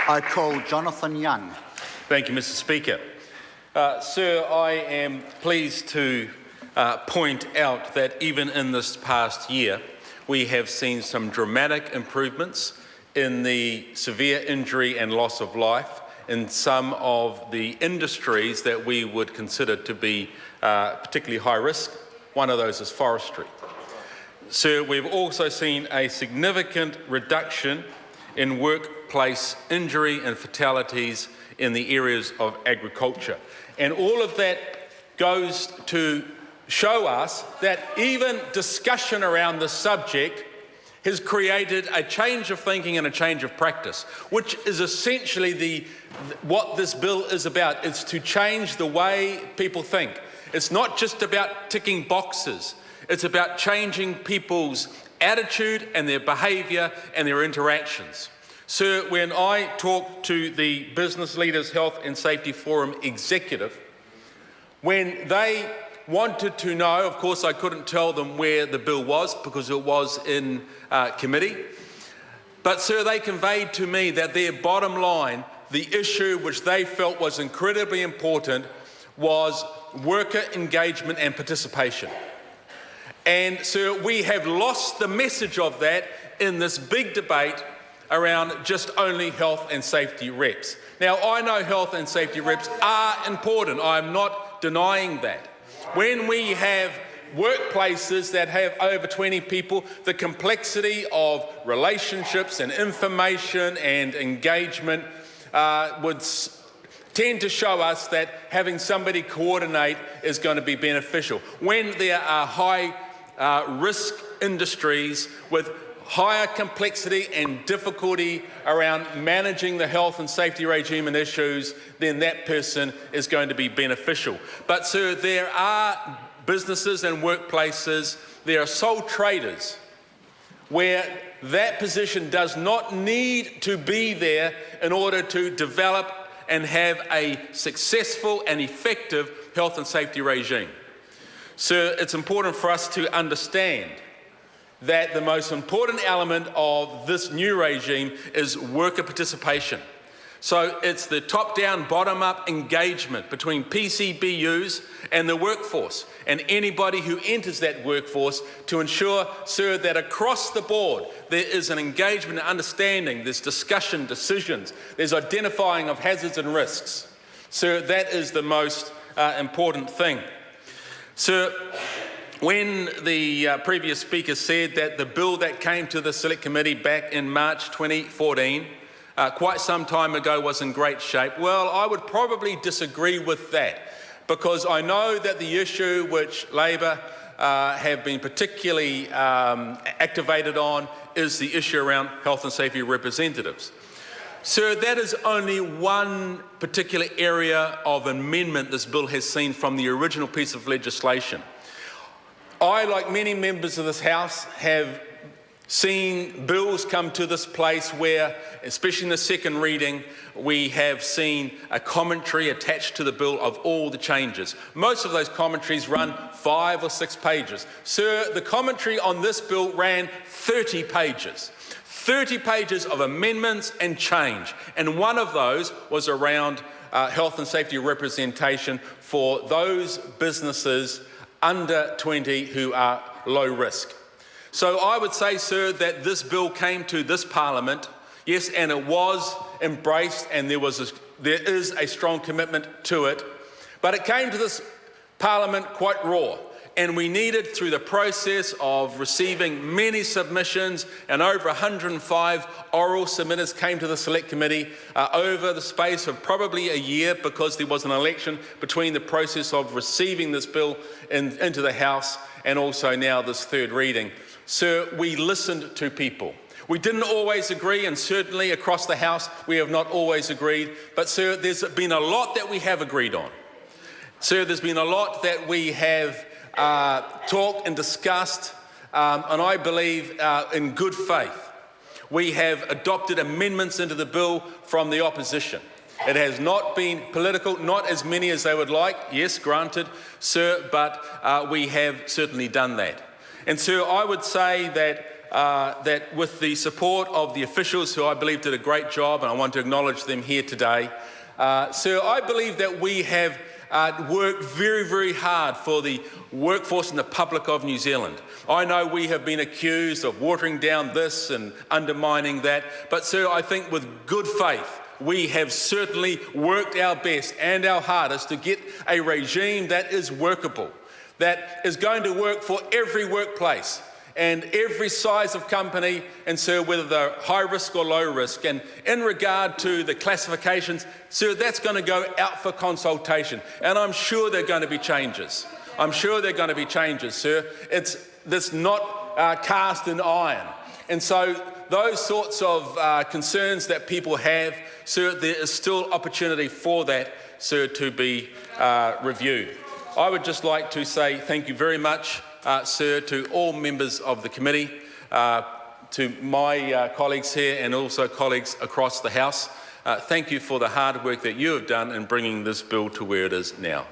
I call Jonathan Young. Thank you, Mr. Speaker. Sir, I am pleased to point out that even in this past year, we have seen some dramatic improvements in the severe injury and loss of life in some of the industries that we would consider to be particularly high risk. One of those is forestry. Sir, we've also seen a significant reduction in workplace injury and fatalities in the areas of agriculture. And all of that goes to show us that even discussion around this subject has created a change of thinking and a change of practice, which is essentially what this bill is about. It's to change the way people think. It's not just about ticking boxes. It's about changing people's attitude and their behaviour and their interactions. Sir, when I talked to the Business Leaders Health and Safety Forum executive, when they wanted to know, of course I couldn't tell them where the bill was because it was in committee, but sir, they conveyed to me that their bottom line, the issue which they felt was incredibly important, was worker engagement and participation. And sir, we have lost the message of that in this big debate around just only health and safety reps. Now, I know health and safety reps are important. I'm not denying that. When we have workplaces that have over 20 people, the complexity of relationships and information and engagement would tend to show us that having somebody coordinate is going to be beneficial. When there are high risk industries with higher complexity and difficulty around managing the health and safety regime and issues, then that person is going to be beneficial. But sir, there are businesses and workplaces, there are sole traders where that position does not need to be there in order to develop and have a successful and effective health and safety regime. Sir, it's important for us to understand that the most important element of this new regime is worker participation. So it's the top-down, bottom-up engagement between PCBUs and the workforce and anybody who enters that workforce to ensure, sir, that across the board there is an engagement and understanding, there's discussion, decisions, there's identifying of hazards and risks. Sir, that is the most important thing. Sir, when the previous speaker said that the bill that came to the Select Committee back in March 2014, quite some time ago, was in great shape, well, I would probably disagree with that, because I know that the issue which Labor have been particularly activated on is the issue around health and safety representatives. Sir, that is only one particular area of amendment this bill has seen from the original piece of legislation. I, like many members of this House, have seen bills come to this place where, especially in the second reading, we have seen a commentary attached to the bill of all the changes. Most of those commentaries run 5 or 6 pages. Sir, the commentary on this bill ran 30 pages. 30 pages of amendments and change, and one of those was around health and safety representation for those businesses under 20 who are low risk. So I would say, sir, that this bill came to this Parliament, yes, and it was embraced, and there is a strong commitment to it, but it came to this Parliament quite raw. And we needed, through the process of receiving many submissions, and over 105 oral submitters came to the Select Committee over the space of probably a year, because there was an election between the process of receiving this bill into the House and also now this third reading. Sir, we listened to people. We didn't always agree, and certainly across the House we have not always agreed, but sir, there's been a lot that we have agreed on. Sir, there's been a lot that we have talked and discussed, and I believe in good faith. We have adopted amendments into the bill from the opposition. It has not been political, not as many as they would like, yes, granted, sir, but we have certainly done that. And sir, I would say that that with the support of the officials who I believe did a great job, and I want to acknowledge them here today, Sir, I believe that we have worked very, very hard for the workforce and the public of New Zealand. I know we have been accused of watering down this and undermining that, but Sir, I think with good faith, we have certainly worked our best and our hardest to get a regime that is workable, that is going to work for every workplace and every size of company, and Sir, whether they're high risk or low risk. And in regard to the classifications, Sir, that's going to go out for consultation, and I'm sure there are going to be changes. I'm sure there are going to be changes, Sir. It's not cast in iron. And so those sorts of concerns that people have, Sir, there is still opportunity for that, Sir, to be reviewed. I would just like to say thank you very much, Sir, to all members of the committee, to my colleagues here and also colleagues across the House. Thank you for the hard work that you have done in bringing this bill to where it is now.